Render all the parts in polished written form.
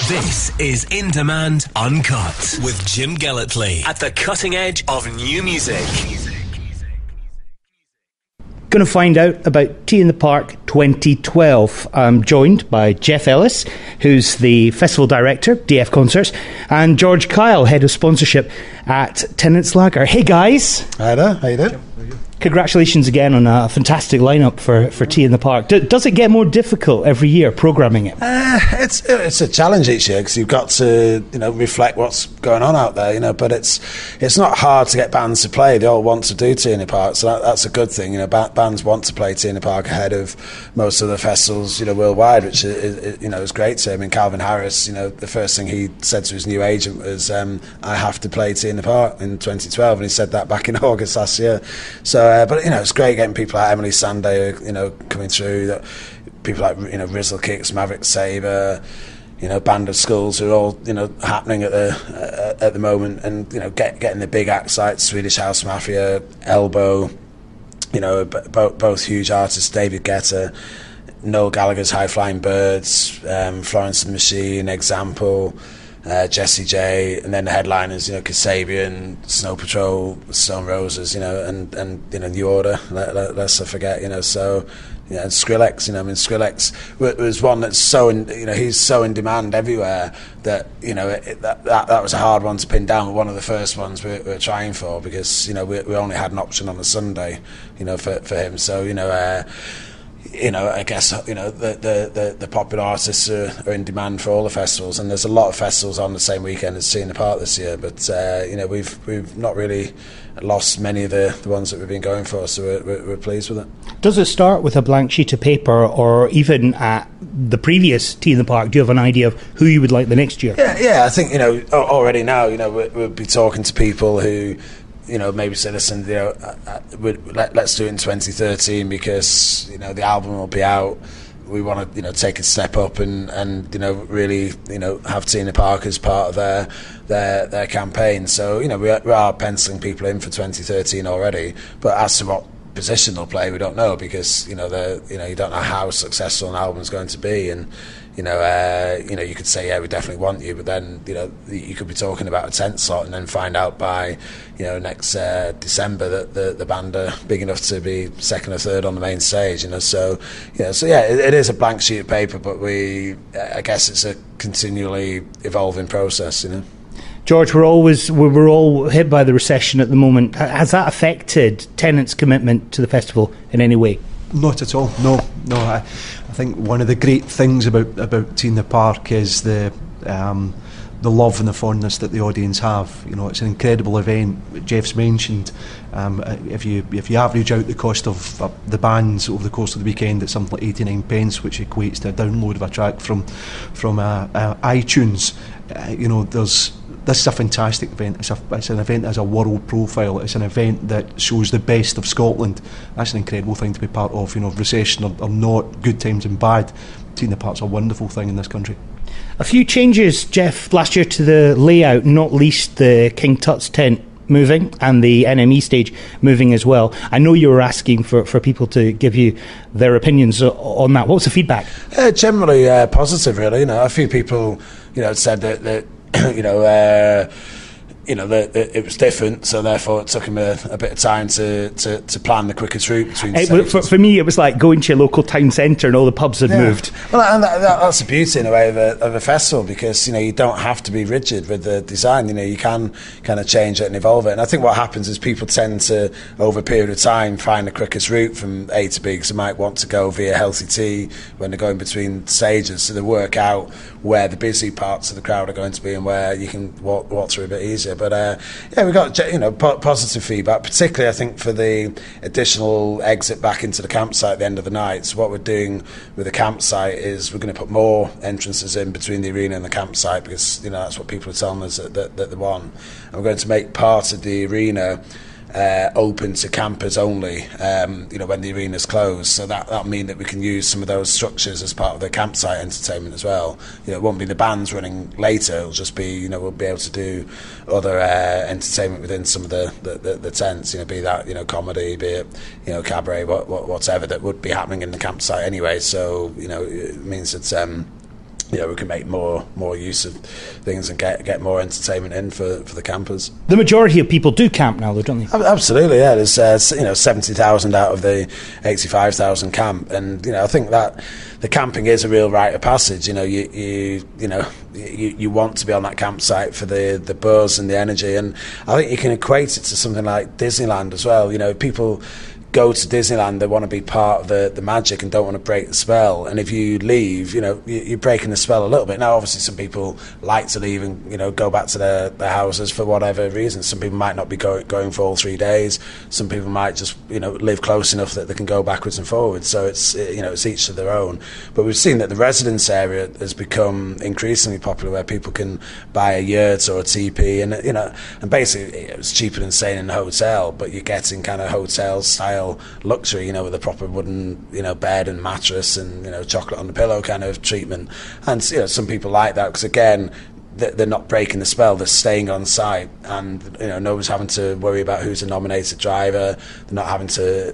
This is In Demand Uncut with Jim Gellertley at the cutting edge of new music. Going to find out about Tea in the Park 2012. I'm joined by Jeff Ellis, who's the festival director, DF Concerts, and George Kyle, head of sponsorship at Tennent's Lager. Hey guys. Hi there, how you doing? Congratulations again on a fantastic lineup for Tea in the Park. Does it get more difficult every year programming it? It's a challenge each year because you've got to reflect what's going on out there, but it's not hard to get bands to play. They all want to do Tea in the Park, so that's a good thing. Bands want to play Tea in the Park ahead of most of the festivals worldwide, which is great to him. I mean, Calvin Harris, the first thing he said to his new agent was, I have to play Tea in the Park in 2012, and he said that back in August last year. So but it's great getting people like Emily Sandé, coming through. People like Rizzle Kicks, Maverick Sabre, Band of Skulls, who are all happening at the moment, and getting the big acts like Swedish House Mafia, Elbow, both huge artists, David Guetta, Noel Gallagher's High Flying Birds, Florence and the Machine, Example, Jessie J, and then the headliners, Kasabian, Snow Patrol, Stone Roses, and New Order, let's not forget, so, and Skrillex, Skrillex was one that's so, he's so in demand everywhere that, that was a hard one to pin down, but one of the first ones we're trying for, because, we only had an option on a Sunday, for him, so, I guess the popular artists are in demand for all the festivals, and there's a lot of festivals on the same weekend as Tea in the Park this year. But we've not really lost many of the ones that we've been going for, so we're pleased with it. Does it start with a blank sheet of paper, or even at the previous Tea in the Park? Do you have an idea of who you would like the next year? Yeah. I think already now we'll be talking to people who. Maybe say, listen, let's do it in 2013 because the album will be out. We want to take a step up and really have Tea in the Park as part of their campaign. So we are penciling people in for 2013 already. But as to what position they'll play, we don't know because you don't know how successful an album's going to be, and you could say, yeah, we definitely want you, but then you could be talking about a 10th slot and then find out by next December that the band are big enough to be second or third on the main stage. So it is a blank sheet of paper, but I guess it's a continually evolving process. George, we're all hit by the recession at the moment. Has that affected Tennent's commitment to the festival in any way? Not at all. No. I think one of the great things about Tea in the Park is the love and the fondness that the audience have. It's an incredible event. Jeff's mentioned if you average out the cost of the bands over the course of the weekend, it's something like 89 pence, which equates to a download of a track from iTunes. This is a fantastic event. It's an event that has a world profile. It's an event that shows the best of Scotland. That's an incredible thing to be part of. Recession or not, good times and bad. Tea in the Park's a wonderful thing in this country. A few changes, Jeff, last year to the layout, not least the King Tut's tent moving and the NME stage moving as well. I know you were asking for people to give you their opinions on that. What was the feedback? Generally positive, really. A few people said that that it was different, so therefore it took him a bit of time to plan the quickest route between stages. For me, it was like going to your local town centre and all the pubs had moved. Well, and that's the beauty in a way of a festival, because you don't have to be rigid with the design. You can kind of change it and evolve it. And I think what happens is people tend to, over a period of time, find the quickest route from A to B, because they might want to go via Healthy Tea when they're going between stages, so they work out where the busy parts of the crowd are going to be and where you can walk through a bit easier. But we got positive feedback, particularly I think for the additional exit back into the campsite at the end of the night. So what we're doing with the campsite is we're going to put more entrances in between the arena and the campsite, because that's what people are telling us that they want. And we're going to make part of the arena open to campers only, when the arena's closed. So that'll mean that we can use some of those structures as part of the campsite entertainment as well. It won't be the bands running later, it'll just be, we'll be able to do other entertainment within some of the tents, be that, comedy, be it, cabaret, whatever that would be happening in the campsite anyway. So, it means that we can make more use of things and get more entertainment in for the campers. The majority of people do camp now, though, don't they? Absolutely, yeah. There's 70,000 out of the 85,000 camp, and I think that the camping is a real rite of passage. You want to be on that campsite for the buzz and the energy, and I think you can equate it to something like Disneyland as well. People go to Disneyland, they want to be part of the magic and don't want to break the spell. And if you leave, you're breaking the spell a little bit. Now, obviously, some people like to leave and go back to their houses for whatever reason. Some people might not be going for all 3 days. Some people might just live close enough that they can go backwards and forwards. So it's it's each to their own. But we've seen that the residence area has become increasingly popular, where people can buy a yurt or a teepee, and and basically it's cheaper than staying in a hotel, but you're getting kind of hotel style luxury, with a proper wooden, bed and mattress and, chocolate on the pillow kind of treatment. And, some people like that because, again, they're not breaking the spell, they're staying on site, and, nobody's having to worry about who's a nominated driver, they're not having to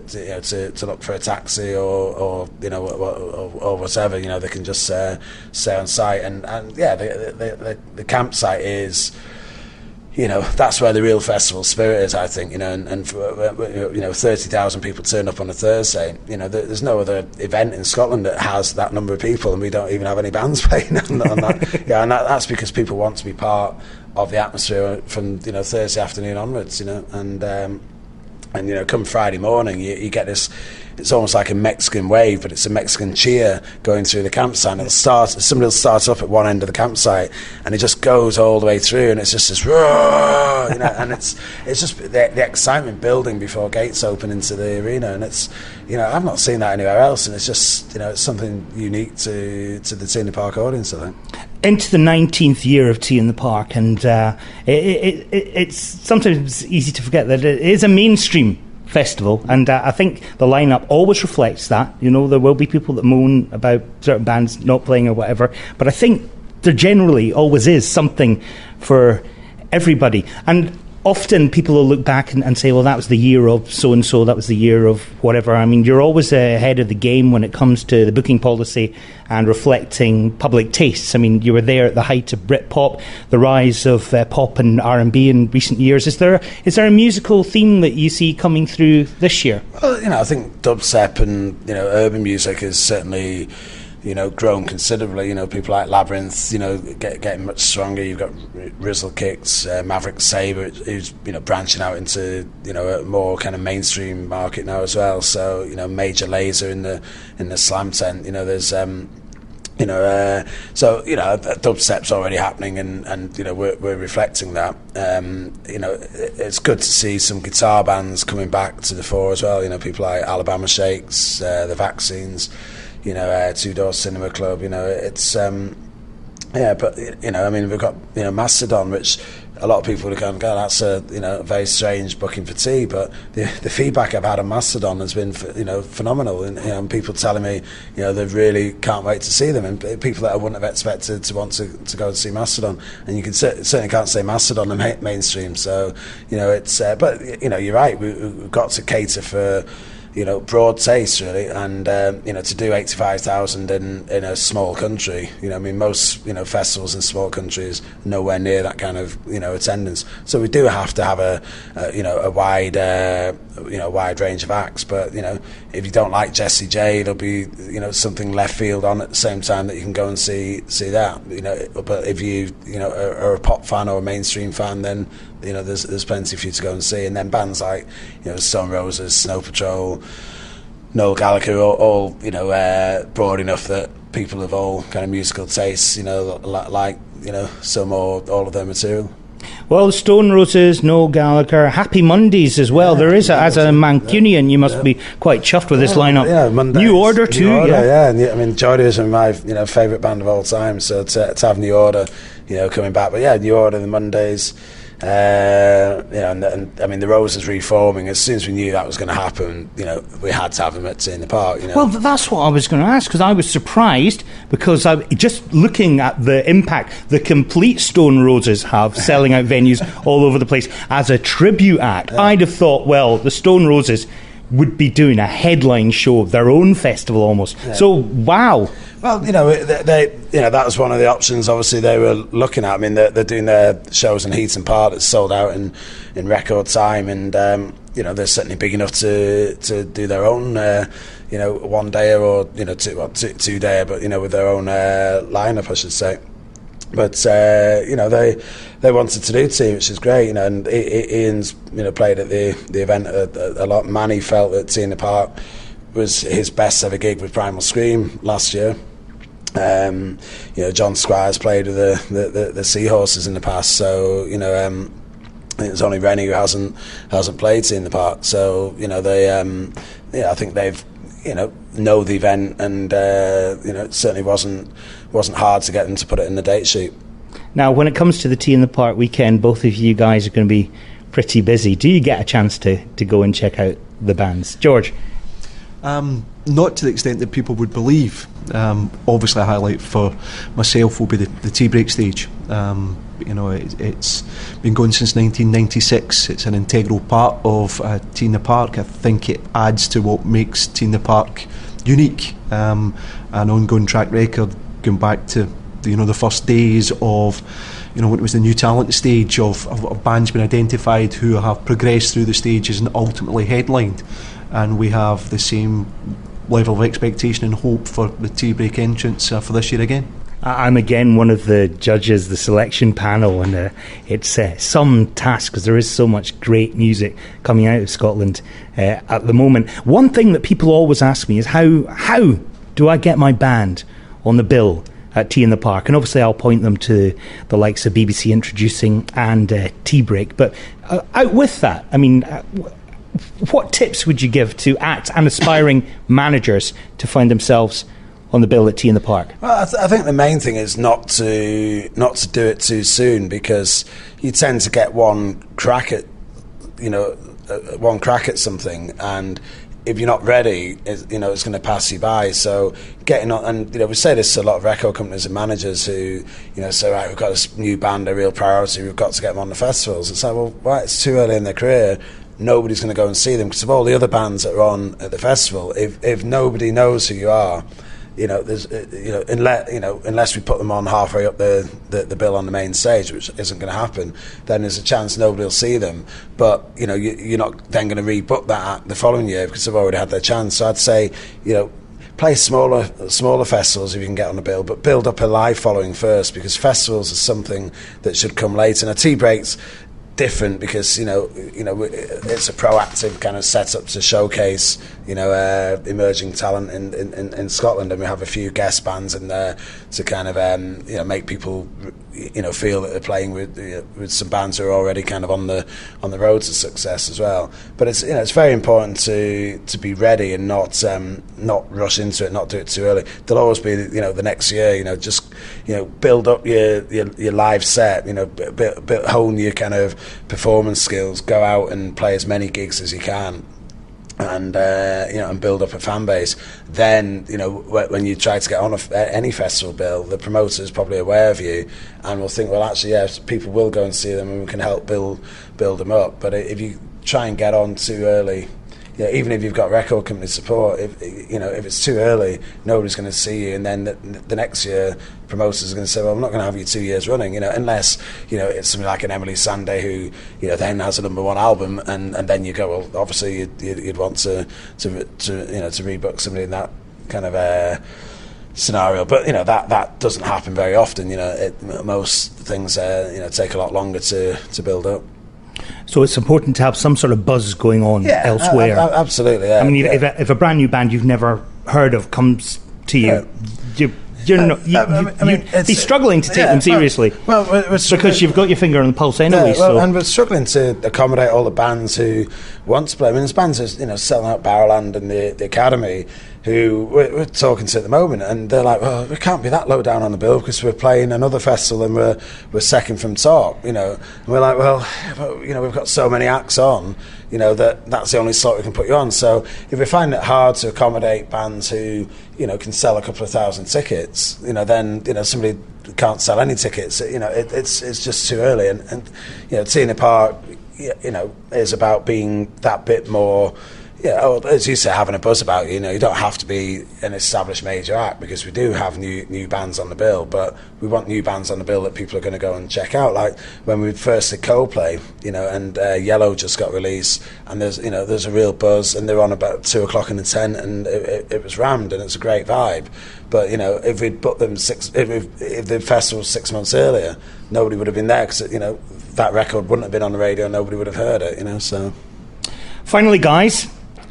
look for a taxi or whatever, they can just stay on site. And the campsite is... that's where the real festival spirit is, I think. And 30,000 people turn up on a Thursday. There's no other event in Scotland that has that number of people, and we don't even have any bands playing on that. And that's because people want to be part of the atmosphere from Thursday afternoon onwards. And come Friday morning, you get this. It's almost like a Mexican wave, but it's a Mexican cheer going through the campsite. Somebody will start up at one end of the campsite, and it just goes all the way through, and it's just this roar, and it's just the excitement building before gates open into the arena, and it's I've not seen that anywhere else, and it's just it's something unique to the T in the Park audience, I think. Into the 19th year of T in the Park, and it's sometimes easy to forget that it is a mainstream festival, and I think the lineup always reflects that. There will be people that moan about certain bands not playing or whatever, but I think there generally always is something for everybody. And often people will look back and say, well, that was the year of so-and-so, that was the year of whatever. I mean, you're always ahead of the game when it comes to the booking policy and reflecting public tastes. I mean, you were there at the height of Britpop, the rise of pop and R&B in recent years. Is there a musical theme that you see coming through this year? Well, I think dubstep and, urban music is certainly... grown considerably. People like Labyrinth, getting much stronger. You've got Rizzle Kicks, Maverick Sabre, who's branching out into a more kind of mainstream market now as well. So Major Lazer in the slam tent. There's dubstep's already happening, and we're reflecting that. It's good to see some guitar bands coming back to the fore as well. People like Alabama Shakes, the Vaccines. Two Door Cinema Club. It's but we've got Mastodon, which a lot of people would go, that's a very strange booking for T. But the feedback I've had on Mastodon has been phenomenal, and people telling me they really can't wait to see them, and people that I wouldn't have expected to want to go and see Mastodon. And you can certainly can't say Mastodon in mainstream. So it's but you're right. We've got to cater for broad taste, really, and to do 85,000 in a small country. Most festivals in small countries nowhere near that kind of attendance. So we do have to have a wide range of acts. But if you don't like Jessie J, there'll be something left field on at the same time that you can go and see that. But if you are a pop fan or a mainstream fan, then there's plenty for you to go and see. And then bands like Stone Roses, Snow Patrol, Noel Gallagher, all broad enough that people of all kind of musical tastes like some or all of their material. Well, Stone Roses, Noel Gallagher, Happy Mondays as well. There is, as a Mancunian, you must be quite chuffed with this lineup. Yeah, Mondays, New Order too. New Order, yeah. And Joyriders are my favourite band of all time. So to have New Order, coming back, but yeah, New Order, the Mondays. And I mean the Roses reforming. As soon as we knew that was going to happen, we had to have them at T in the Park. Well, that's what I was going to ask, because I was surprised, because I just looking at the impact the complete Stone Roses have selling out venues all over the place as a tribute act. Yeah. I'd have thought, well, the Stone Roses would be doing a headline show of their own festival almost. Yeah. So, wow. Well, that was one of the options. Obviously, they were looking at. I mean, they're doing their shows in Heaton Park that's sold out in record time, and they're certainly big enough to do their own, one day or two day, but with their own lineup, I should say. But they wanted to do T, which is great, and Ian's played at the event a lot. Manny felt that T in the Park was his best ever gig with Primal Scream last year. John Squires played with the Seahorses in the past, so it's only Rennie who hasn't played T in the Park. So I think they've know the event, and it certainly wasn't hard to get them to put it in the date sheet. Now, when it comes to the T in the Park weekend, both of you guys are going to be pretty busy. Do you get a chance to go and check out the bands? George? Not to the extent that people would believe. Obviously, a highlight for myself will be the tea break stage. It's been going since 1996. It's an integral part of T in the Park. I think it adds to what makes T in the Park unique. An ongoing track record going back to the first days of when it was the new talent stage of bands being identified who have progressed through the stages and ultimately headlined. And we have the same level of expectation and hope for the tea break entrance for this year again. I'm again one of the judges, the selection panel, and it's some task because there is so much great music coming out of Scotland at the moment. One thing that people always ask me is how do I get my band on the bill at Tea in the Park? And obviously I'll point them to the likes of BBC Introducing and Tea Break. But out with that, I mean, what tips would you give to act and aspiring managers to find themselves on the bill at Tea in the Park? Well, I think the main thing is not to do it too soon, because you tend to get one crack at something, and if you're not ready, it's going to pass you by. So getting on, and we say this to a lot of record companies and managers who say, right, we've got this new band, a real priority, we've got to get them on the festivals. It's like, well, right, it's too early in their career. Nobody's going to go and see them because of all the other bands that are on at the festival. If nobody knows who you are, there's unless we put them on halfway up the bill on the main stage, which isn't going to happen, then there's a chance nobody will see them. But you're not then going to rebook that the following year because they've already had their chance. So I'd say play smaller festivals if you can get on the bill, but build up a live following first, because festivals is something that should come later. Now, tea breaks different because it's a proactive kind of setup to showcase emerging talent in Scotland, and we have a few guest bands in there to kind of make people feel that they're playing with some bands who are already kind of on the road to success as well. But it's very important to be ready and not rush into it, not do it too early. There'll always be the next year, just build up your live set, hone your kind of performance skills, go out and play as many gigs as you can, and and build up a fan base. Then when you try to get on any festival bill, the promoter is probably aware of you and will think, well, actually, yes, people will go and see them and we can help build them up. But if you try and get on too early, even if you've got record company support, if it's too early, nobody's going to see you, and then the next year promoters are going to say, well, I'm not going to have you 2 years running, unless it's something like an Emily Sandé who then has a #1 album, and then you go, well, obviously you'd want to rebook somebody in that kind of scenario. But that doesn't happen very often. Most things take a lot longer to build up. So it's important to have some sort of buzz going on elsewhere. Absolutely. Yeah, I mean, if a brand new band you've never heard of comes to you, you'd be struggling to take them seriously. Because you've got your finger on the pulse anyway. And we're struggling to accommodate all the bands who want to play. I mean, there's bands who selling out Barrowland and the Academy who we're talking to at the moment, and they're like, well, we can't be that low down on the bill because we're playing another festival and we're second from top, and we're like, well, we've got so many acts on, that's the only slot we can put you on. So if we find it hard to accommodate bands who can sell a couple of thousand tickets, then somebody can't sell any tickets. It's just too early, and Tea in the Park is about being that bit more Yeah, as you say, having a buzz about you. You don't have to be an established major act, because we do have new bands on the bill, but we want new bands on the bill that people are going to go and check out. Like when we first did Coldplay, and Yellow just got released, and there's a real buzz, and they're on about 2:00 in the tent, and it was rammed, and it's a great vibe. But if we'd put them if the festival was 6 months earlier, nobody would have been there, because that record wouldn't have been on the radio, nobody would have heard it. So. Finally, guys,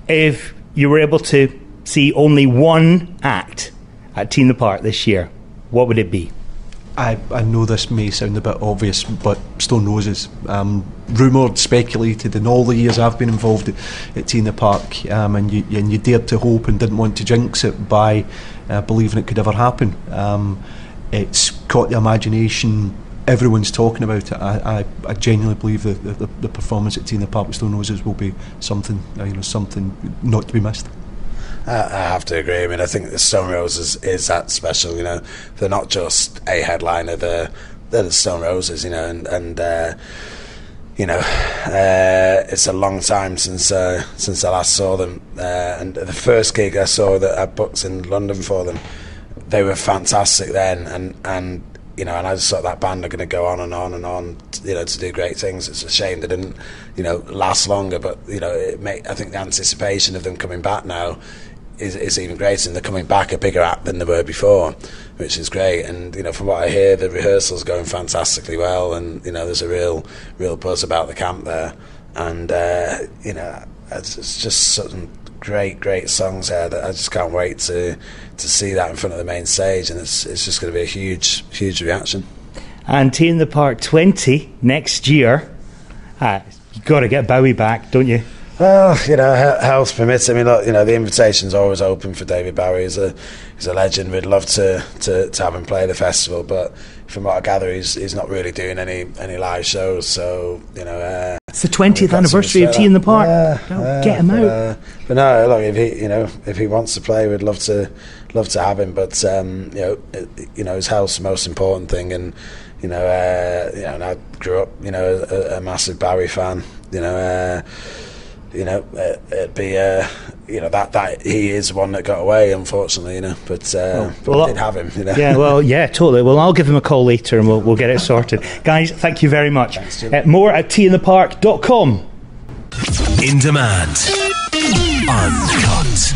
if you were able to see only one act at T in the Park this year, what would it be? I know this may sound a bit obvious, but Stone Roses. Rumoured, speculated, in all the years I've been involved at T in the Park, and you dared to hope and didn't want to jinx it by believing it could ever happen. It's caught the imagination. Everyone's talking about it. I genuinely believe the performance at T in the Park with Stone Roses will be something something not to be missed. I have to agree. I mean, I think the Stone Roses is that special. They're not just a headliner. They're the Stone Roses. It's a long time since I last saw them. And the first gig I saw that I booked in London for them, they were fantastic then. And I just thought that band are going to go on and on and on, to do great things. It's a shame they didn't, last longer. But I think the anticipation of them coming back now is even greater, and they're coming back a bigger act than they were before, which is great. And from what I hear, the rehearsals going fantastically well, and there's a real buzz about the camp there. And it's just some great songs there that I just can't wait to see that in front of the main stage, and it's just going to be a huge reaction. And T in the Park 20 next year, you've got to get Bowie back, don't you? Well, health permits. I mean, look, the invitation's always open for David Bowie. He's a legend. We'd love to have him play the festival, but from what I gather, he's not really doing any live shows. So it's the 20th anniversary of T in the Park. Get him out. But no, look, if he wants to play, we'd love to have him. But his health's the most important thing, and and I grew up a massive Bowie fan. It'd be that he is one that got away, unfortunately, but we did have him. Yeah, totally. Well, I'll give him a call later and we'll get it sorted. Guys, thank you very much. Thanks, more at tinthepark.com. In Demand. Uncut.